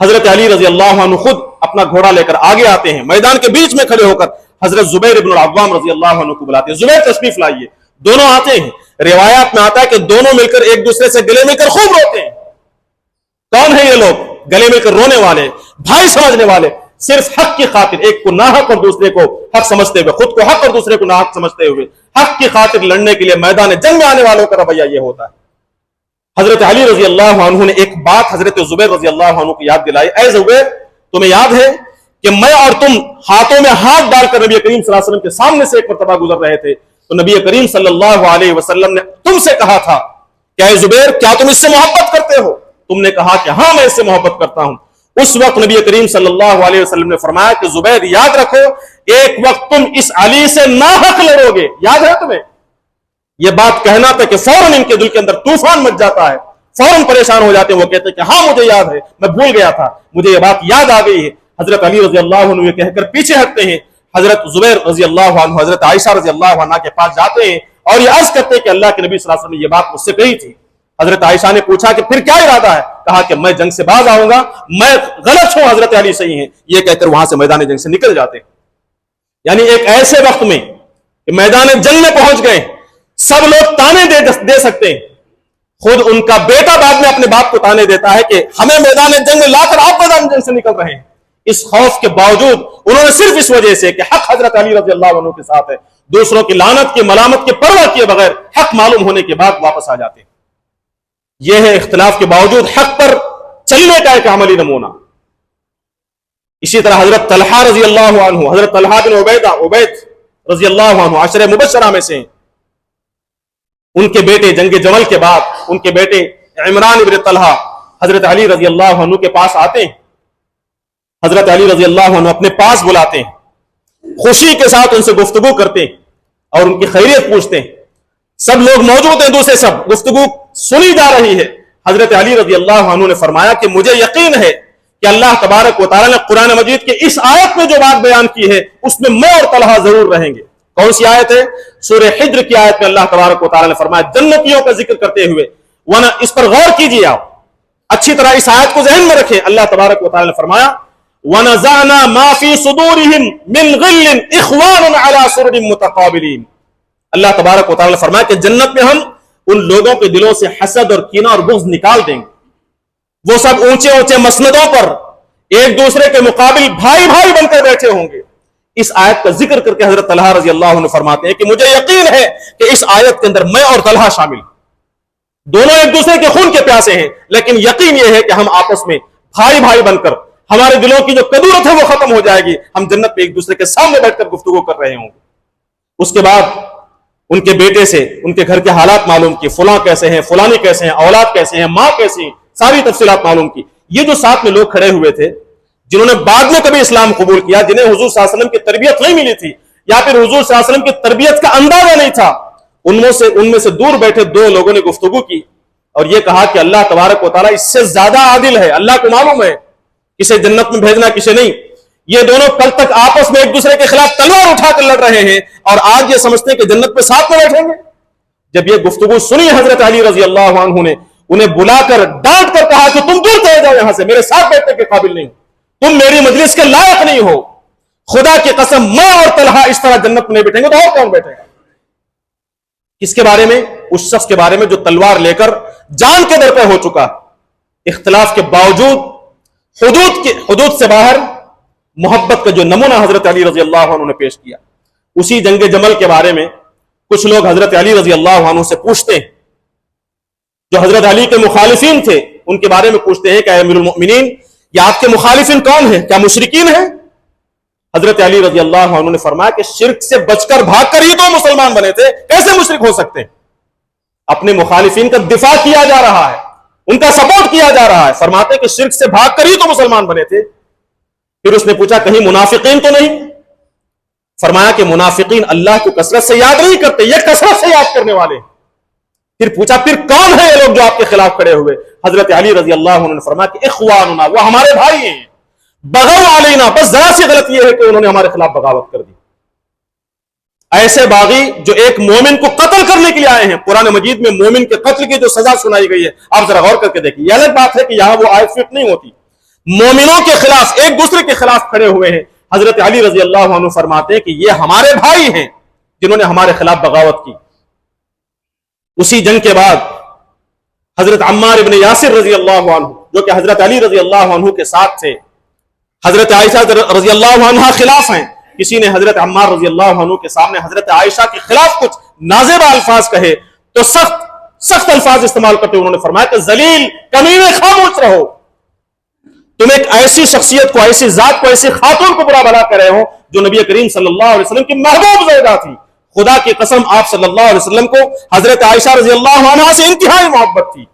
حضرت علی رضی اللہ عنہ خود اپنا گھوڑا لے کر آگے آتے ہیں, میدان کے بیچ میں کھڑے ہو کر حضرت زبیر ابن العوام رضی اللہ عنہ کو بلاتے ہیں, زبیر تشریف لائیے. دونوں آتے ہیں. روایات میں آتا ہے کہ دونوں مل کر ایک دوسرے سے گلے مل کر خوب روتے ہیں. کون ہیں یہ لوگ؟ گلے مل کر رونے والے, بھائی سمجھنے والے, صرف حق کی خاطر, ایک کو ناحق اور دوسرے کو حق سمجھتے ہوئے, خود کو حق اور دوسرے کو ناحق سمجھتے ہوئے حق کی خاطر لڑنے کے لیے میدان جنگ میں آنے والوں کا رویہ یہ ہوتا ہے. حضرت علی رضی اللہ عنہ نے ایک بات حضرت زبیر رضی اللہ عنہ کو یاد دلائی. اے زبیر, تمہیں یاد ہے کہ میں اور تم ہاتھوں میں ہاتھ ڈال کر نبی کریم صلی اللہ علیہ وسلم کے سامنے سے ایک مرتبہ گزر رہے تھے, تو نبی کریم صلی اللہ علیہ وسلم نے تم سے کہا تھا کہ اے زبیر کیا تم اس سے محبت کرتے ہو؟ تم نے کہا کہ ہاں میں اس سے محبت کرتا ہوں۔ اس وقت نبی کریم صلی اللہ علیہ وسلم نے فرمایا کہ زبیر یاد رکھو ایک وقت تم اس علی سے ناحق لڑو گے، یاد ہے تمہیں؟ یہ بات کہنا تھا کہ فوراً ان کے دل کے اندر طوفان مچ جاتا ہے، فوراً پریشان ہو جاتے ہیں، وہ کہتے ہیں کہ ہاں مجھے یاد ہے، میں بھول گیا تھا، مجھے یہ بات یاد آ گئی ہے۔ حضرت علی رضی اللہ عنہ یہ کہہ کر پیچھے ہٹتے ہیں، حضرت زبیر رضی اللہ عنہ حضرت عائشہ رضی اللہ عنہ کے پاس جاتے ہیں اور یہ عرض کرتے ہیں کہ اللہ کے نبی صلی اللہ علیہ وسلم نے یہ بات مجھ سے کہی تھی۔ حضرت عائشہ نے پوچھا کہ پھر کیا ارادہ ہے؟ کہا کہ میں جنگ سے باز آؤں گا، میں غلط ہوں، حضرت علی صحیح ہیں، یہ کہہ کر وہاں سے میدان جنگ سے نکل جاتے ہیں۔ یعنی ایک ایسے وقت میں کہ میدان جنگ میں پہنچ گئے، سب لوگ تانے دے سکتے ہیں، خود ان کا بیٹا بعد میں اپنے باپ کو تانے دیتا ہے کہ ہمیں میدان جنگ میں لا کر آپ میدان جنگ سے نکل رہے ہیں۔ اس خوف کے باوجود انہوں نے صرف اس وجہ سے کہ حق حضرت علی رضی اللہ عنہ کے ساتھ ہے، دوسروں کی لعنت کی ملامت کی پرواہ کیے بغیر حق معلوم ہونے کے بعد واپس آ جاتے ہیں۔ یہ ہے اختلاف کے باوجود حق پر چلنے کا ایک عملی نمونہ۔ اسی طرح حضرت طلحہ رضی اللہ عنہ، حضرت طلحہ بن عبید رضی اللہ عنہ عشرہ مبشرہ میں سے، ان کے بیٹے جنگ جمل کے بعد ان کے بیٹے عمران ابن طلحہ حضرت علی رضی اللہ عنہ کے پاس آتے ہیں، حضرت علی رضی اللہ عنہ اپنے پاس بلاتے ہیں، خوشی کے ساتھ ان سے گفتگو کرتے ہیں اور ان کی خیریت پوچھتے ہیں۔ سب لوگ موجود ہیں، دوسرے سب گفتگو سنی جا رہی ہے۔ حضرت علی رضی اللہ عنہ نے فرمایا کہ مجھے یقین ہے کہ اللہ تبارک و تعالیٰ نے قرآن مجید کے اس آیت میں جو بات بیان کی ہے اس میں میں اور طلحہ ضرور رہیں گے۔ کون سی آیت ہے؟ سورہ حجر کی آیت میں اللہ تبارک و تعالیٰ نے فرمایا جنتیوں کا ذکر کرتے ہوئے، ورنہ اس پر غور کیجیے، آپ اچھی طرح اس آیت کو ذہن میں رکھیں۔ اللہ تبارک و تعالیٰ نے فرمایا وَنَزَعْنَا مَا فِي صُدُورِهِمْ مِنْ غِلٍّ إِخْوَانًا عَلَى سُرُرٍ مُتَقَابِلِينَ۔ اللہ تبارک و تعالیٰ نے فرمایا کہ جنت میں ہم ان لوگوں کے دلوں سے حسد اور کینہ اور بغض نکال دیں گے، وہ سب اونچے اونچے مسندوں پر ایک دوسرے کے مقابل بھائی بھائی بن کر بیٹھے ہوں گے۔ اس آیت کا ذکر کر کے حضرت طلحہ رضی اللہ عنہ فرماتے ہیں کہ مجھے یقین ہے کہ اس آیت کے اندر میں اور طلحہ شامل، دونوں ایک دوسرے کے خون کے پیاسے ہیں، لیکن یقین یہ ہے کہ ہم آپس میں بھائی بھائی بن کر ہمارے دلوں کی جو کدورت ہے وہ ختم ہو جائے گی، ہم جنت میں ایک دوسرے کے سامنے بیٹھ کر گفتگو کر رہے ہوں گے۔ اس کے بعد ان کے بیٹے سے ان کے گھر کے حالات معلوم کی، فلاں کیسے ہیں، فلانی کیسے ہیں، اولاد کیسے ہیں، ماں کیسی ہیں، ساری تفصیلات معلوم کی۔ یہ جو ساتھ میں لوگ کھڑے ہوئے تھے جنہوں نے بعد میں کبھی اسلام قبول کیا، جنہیں حضور صلی اللہ علیہ وسلم کی تربیت نہیں ملی تھی یا پھر حضور صلی اللہ علیہ وسلم کی تربیت کا اندازہ نہیں تھا، ان میں سے دور بیٹھے دو لوگوں نے گفتگو کی اور یہ کہا کہ اللہ تبارک و تعالیٰ اس سے زیادہ عادل ہے، اللہ کو معلوم ہے کسے جنت میں بھیجنا کسے نہیں۔ یہ دونوں کل تک آپس میں ایک دوسرے کے خلاف تلوار اٹھا کر لڑ رہے ہیں اور آج یہ سمجھتے ہیں کہ جنت میں ساتھ میں بیٹھیں گے۔ جب یہ گفتگو سنی حضرت علی رضی اللہ عنہ نے انہیں بلا کر ڈانٹ کر کہا کہ تم دور چلے جاؤ یہاں سے، میرے ساتھ بیٹھنے کے قابل نہیں، تم میری مجلس کے لائق نہیں ہو، خدا کی قسم میں اور طلحہ اس طرح جنت میں نہیں بیٹھیں گے تو اور کون بیٹھے گا؟ کس کے بارے میں؟ اس شخص کے بارے میں جو تلوار لے کر جان کے در پہ ہو چکا، اختلاف کے باوجود حدود سے باہر محبت کا جو نمونہ حضرت علی رضی اللہ عنہ نے پیش کیا۔ اسی جنگ جمل کے بارے میں کچھ لوگ حضرت علی رضی اللہ عنہ سے پوچھتے ہیں، جو حضرت علی کے مخالفین تھے ان کے بارے میں پوچھتے ہیں کہ اے امیر المؤمنین یہ آپ کے مخالفین کون ہیں؟ کیا مشرکین ہیں؟ حضرت علی رضی اللہ عنہ نے فرمایا کہ شرک سے بچ کر بھاگ کر ہی تو مسلمان بنے تھے، کیسے مشرک ہو سکتے ہیں؟ اپنے مخالفین کا دفاع کیا جا رہا ہے، ان کا سپورٹ کیا جا رہا ہے، فرماتے کہ شرک سے بھاگ کر ہی تو مسلمان بنے تھے۔ پھر اس نے پوچھا کہیں منافقین تو نہیں؟ فرمایا کہ منافقین اللہ کو کثرت سے یاد نہیں کرتے، یہ کثرت سے یاد کرنے والے۔ پھر پوچھا پھر کون ہے یہ لوگ جو آپ کے خلاف کھڑے ہوئے؟ حضرت علی رضی اللہ عنہ نے فرمایا کہ اخواننا، وہ ہمارے بھائی ہیں، بغوا علینا، بس ذرا سی غلطی یہ ہے کہ انہوں نے ہمارے خلاف بغاوت کر دی۔ ایسے باغی جو ایک مومن کو قتل کرنے کے لیے آئے ہیں، قرآن مجید میں مومن کے قتل کی جو سزا سنائی گئی ہے آپ ذرا غور کر کے دیکھیں۔ یہ الگ بات ہے کہ یہاں وہ آیت فٹ نہیں ہوتی، مومنوں کے خلاف ایک دوسرے کے خلاف کھڑے ہوئے ہیں۔ حضرت علی رضی اللہ عنہ فرماتے ہیں کہ یہ ہمارے بھائی ہیں جنہوں نے ہمارے خلاف بغاوت کی۔ اسی جنگ کے بعد حضرت عمار ابن یاسر رضی اللہ عنہ جو کہ حضرت علی رضی اللہ عنہ کے ساتھ تھے، حضرت عائشہ رضی اللہ عنہ خلاف ہیں، کسی نے حضرت عمار رضی اللہ عنہ کے سامنے حضرت عائشہ کے خلاف کچھ نازیبہ الفاظ کہے تو سخت الفاظ استعمال کرتے انہوں نے فرمایا کہ ذلیل کمینے خاموش رہو، تم ایک ایسی شخصیت کو، ایسی ذات کو، ایسی خاتون کو برا بھلا کر رہے ہو جو نبی کریم صلی اللہ علیہ وسلم کی محبوب زوجہ تھی، خدا کی قسم آپ صلی اللہ علیہ وسلم کو حضرت عائشہ رضی اللہ عنہا سے انتہائی محبت تھی.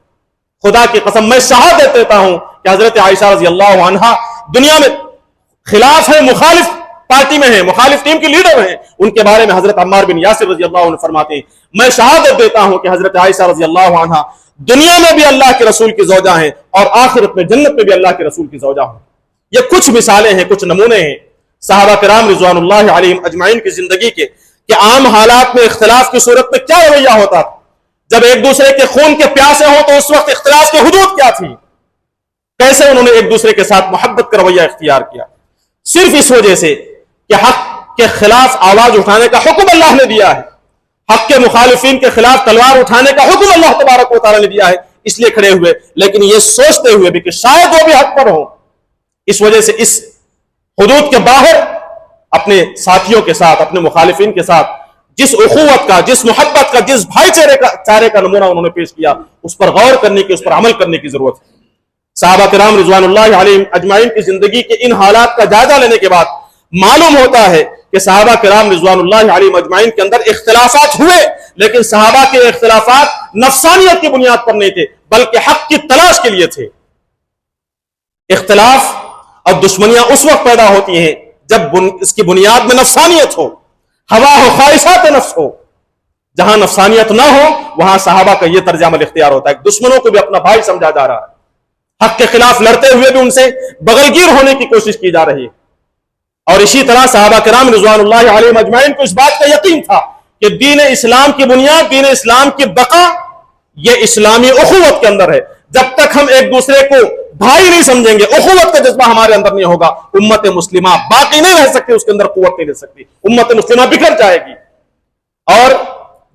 خدا کی قسم میں شہادت دیتا ہوں کہ حضرت عائشہ رضی اللہ عنہا دنیا میں خلاف ہے، مخالف پارٹی میں ہیں، مخالف ٹیم کی لیڈر ہیں. ان کے بارے میں حضرت عمار بن یاسر رضی اللہ عنہ فرماتے ہیں میں شہادت دیتا ہوں کہ حضرت عائشہ رضی اللہ عنہا دنیا میں بھی اللہ کے رسول کی زوجہ ہیں اور آخرت میں جنت میں بھی اللہ کے رسول کی زوجہ ہوں. یہ کچھ مثالیں ہیں، کچھ نمونے ہیں صحابہ کرام رضوان اللہ علیہم اجمعین کی زندگی کے کہ عام حالات میں اختلاف کی صورت میں کیا رویہ ہوتا تھا. جب ایک دوسرے کے خون کے پیاسے ہوں تو اس وقت اختلاف کی حدود کیا تھی، کیسے انہوں نے ایک دوسرے کے ساتھ محبت کا رویہ اختیار کیا، صرف اس وجہ سے کہ حق کے خلاف آواز اٹھانے کا حکم اللہ نے دیا ہے، حق کے مخالفین کے خلاف تلوار اٹھانے کا حکم اللہ تبارک و تعالی نے دیا ہے، اس لیے کھڑے ہوئے، لیکن یہ سوچتے ہوئے بھی کہ شاید وہ بھی حق پر ہوں. اس وجہ سے اس حدود کے باہر اپنے ساتھیوں کے ساتھ، اپنے مخالفین کے ساتھ جس اخوت کا، جس محبت کا، جس بھائی چارے کا نمونہ انہوں نے پیش کیا، اس پر غور کرنے کی، اس پر عمل کرنے کی ضرورت ہے. صحابہ کرام رضوان اللہ علیہم اجمعین کی زندگی کے ان حالات کا جائزہ لینے کے بعد معلوم ہوتا ہے کہ صحابہ کرام رضوان اللہ علیہم اجمعین کے اندر اختلافات ہوئے، لیکن صحابہ کے اختلافات نفسانیت کی بنیاد پر نہیں تھے بلکہ حق کی تلاش کے لیے تھے. اختلاف اور دشمنیاں اس وقت پیدا ہوتی ہیں جب اس کی بنیاد میں نفسانیت ہو، ہوا ہو، خواہشات نفس ہو. جہاں نفسانیت نہ ہو وہاں صحابہ کا یہ طرز عمل اختیار ہوتا ہے. دشمنوں کو بھی اپنا بھائی سمجھا جا رہا ہے، حق کے خلاف لڑتے ہوئے بھی ان سے بغلگیر ہونے کی کوشش کی جا رہی ہے. اور اسی طرح صحابہ کرام رضوان اللہ علیہم اجمعین کو اس بات کا یقین تھا کہ دین اسلام کی بنیاد، دین اسلام کی بقا یہ اسلامی اخوت کے اندر ہے. جب تک ہم ایک دوسرے کو بھائی نہیں سمجھیں گے، اخوت کا جذبہ ہمارے اندر نہیں ہوگا، امت مسلمہ باقی نہیں رہ سکتی، اس کے اندر قوت نہیں رہ سکتی، امت مسلمہ بکھر جائے گی. اور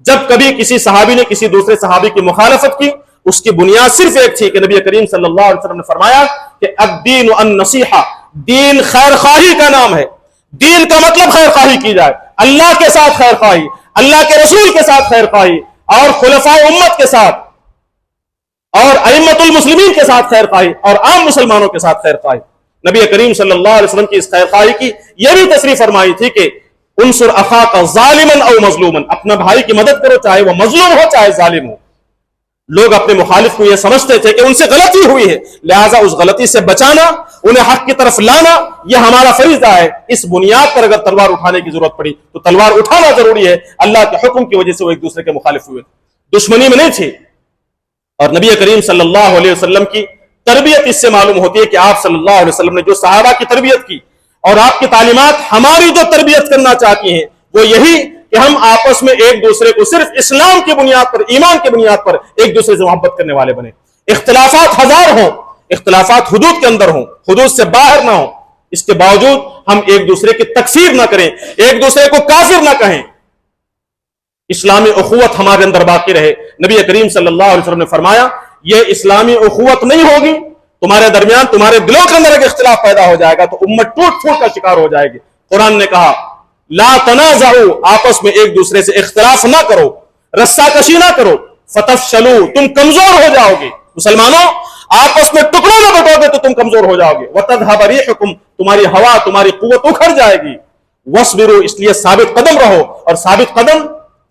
جب کبھی کسی صحابی نے کسی دوسرے صحابی کی مخالفت کی، اس کی بنیاد صرف ایک تھی کہ نبی کریم صلی اللہ علیہ وسلم نے فرمایا کہ الدین النصیحہ، دین خیر خواہی کا نام ہے. دین کا مطلب خیر خواہی کی جائے، اللہ کے ساتھ خیر خواہی، اللہ کے رسول کے ساتھ خیر خواہی، اور خلفاء امت کے ساتھ اور ائمۃ المسلمین کے ساتھ خیر خواہی، اور عام مسلمانوں کے ساتھ خیر خواہی. نبی کریم صلی اللہ علیہ وسلم کی اس خیر خواہی کی یہ بھی تصریح فرمائی تھی کہ انصر اخاک ظالما او مظلوما، اپنا بھائی کی مدد کرو چاہے وہ مظلوم ہو چاہے ظالم ہو. لوگ اپنے مخالف کو یہ سمجھتے تھے کہ ان سے غلطی ہوئی ہے، لہذا اس غلطی سے بچانا، انہیں حق کی طرف لانا یہ ہمارا فریضہ ہے. اس بنیاد پر اگر تلوار اٹھانے کی ضرورت پڑی تو تلوار اٹھانا ضروری ہے. اللہ کے حکم کی وجہ سے وہ ایک دوسرے کے مخالف ہوئے، دشمنی میں نہیں تھے. اور نبی کریم صلی اللہ علیہ وسلم کی تربیت اس سے معلوم ہوتی ہے کہ آپ صلی اللہ علیہ وسلم نے جو صحابہ کی تربیت کی اور آپ کی تعلیمات ہماری جو تربیت کرنا چاہتی ہیں وہ یہی کہ ہم آپس میں ایک دوسرے کو صرف اسلام کی بنیاد پر، ایمان کی بنیاد پر ایک دوسرے سے محبت کرنے والے بنے. اختلافات ہزار ہوں، اختلافات حدود کے اندر ہوں، حدود سے باہر نہ ہوں، اس کے باوجود ہم ایک دوسرے کی تکفیر نہ کریں، ایک دوسرے کو کافر نہ کہیں، اسلامی اخوت ہمارے اندر باقی رہے. نبی کریم صلی اللہ علیہ وسلم نے فرمایا یہ اسلامی اخوت نہیں ہوگی، تمہارے درمیان، تمہارے دلوں کے اندر ایک اختلاف پیدا ہو جائے گا تو امت ٹوٹ پھوٹ کا شکار ہو جائے گی. قرآن نے کہا لا تنازعوا، آپس میں ایک دوسرے سے اختلاف نہ کرو، رسا کشی نہ کرو، فتفشلوا، تم کمزور ہو جاؤ گے. مسلمانوں آپس میں ٹکڑوں میں بٹو گے تو تم کمزور ہو جاؤ گے. وتذهب ريحكم، تمہاری ہوا، تمہاری قوت اکھڑ جائے گی. واصبروا، اس لیے ثابت قدم رہو، اور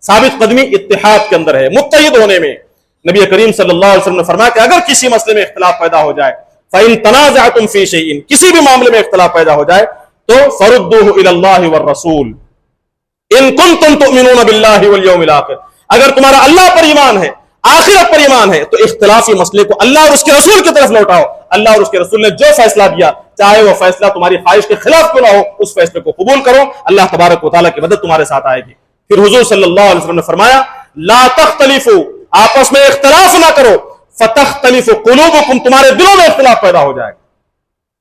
ثابت قدمی اتحاد کے اندر ہے، متحد ہونے میں. نبی کریم صلی اللہ علیہ وسلم نے فرمایا کہ اگر کسی مسئلے میں اختلاف پیدا ہو جائے فَإِن تَنَازَعْتُمْ فِي شَيْءٍ، کسی بھی معاملے میں اختلاف پیدا ہو جائے تو فَرُدُّوهُ إِلَى اللَّهِ وَالرَّسُولِ إِن كُنتُمْ تُؤْمِنُونَ بِاللَّهِ وَالْيَوْمِ الْآخِرِ، اگر تمہارا اللہ پر ایمان ہے، آخرت پر ایمان ہے تو اختلافی مسئلے کو اللہ اور اس کے رسول کی طرف لوٹاؤ. اللہ اور اس کے رسول نے جو فیصلہ دیا، چاہے وہ فیصلہ تمہاری خواہش کے خلاف کیوں نہ ہو، اس فیصلے کو قبول کرو، اللہ تبارک و تعالیٰ کی مدد تمہارے ساتھ آئے گی. پھر حضور صلی اللہ علیہ وسلم نے فرمایا لا تختلفوا، آپس میں اختلاف نہ کرو، فتختلف قلوبکم، تمہارے دلوں میں اختلاف پیدا ہو جائے گا.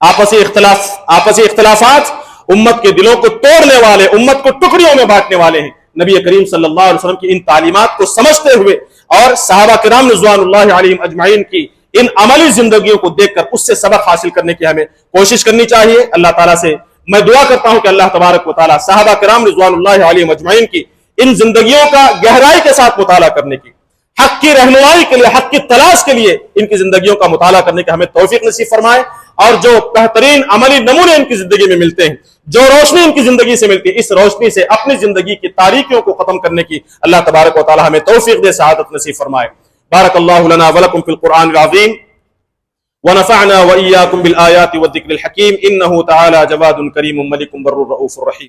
آپسی اختلافات امت کے دلوں کو توڑنے والے، امت کو ٹکڑیوں میں بانٹنے والے ہیں. نبی کریم صلی اللہ علیہ وسلم کی ان تعلیمات کو سمجھتے ہوئے اور صحابہ کرام رضوان اللہ علیہم اجمعین کی ان عملی زندگیوں کو دیکھ کر اس سے سبق حاصل کرنے کی ہمیں کوشش کرنی چاہیے. اللہ تعالیٰ سے میں دعا کرتا ہوں کہ اللہ تبارک و تعالیٰ صحابہ کرام رضوان اللہ علیہم اجمعین کی ان زندگیوں کا گہرائی کے ساتھ مطالعہ کرنے کی، حق کی رہنمائی کے لیے، حق کی تلاش کے لیے ان کی زندگیوں کا مطالعہ کرنے کے ہمیں توفیق نصیب فرمائے، اور جو بہترین عملی نمونے ان کی زندگی میں ملتے ہیں، جو روشنی ان کی زندگی سے ملتی ہے، اس روشنی سے اپنی زندگی کی تاریکیوں کو ختم کرنے کی اللہ تبارک و تعالی ہمیں توفیق دے، سعادت نصیب فرمائے۔ بارک اللہ لنا ولکم فی القرآن العظیم ونفعنا وإياكم بالآيات والذكر الحكيم إنه تعالى جواد كريم ملك بر رؤوف رحيم۔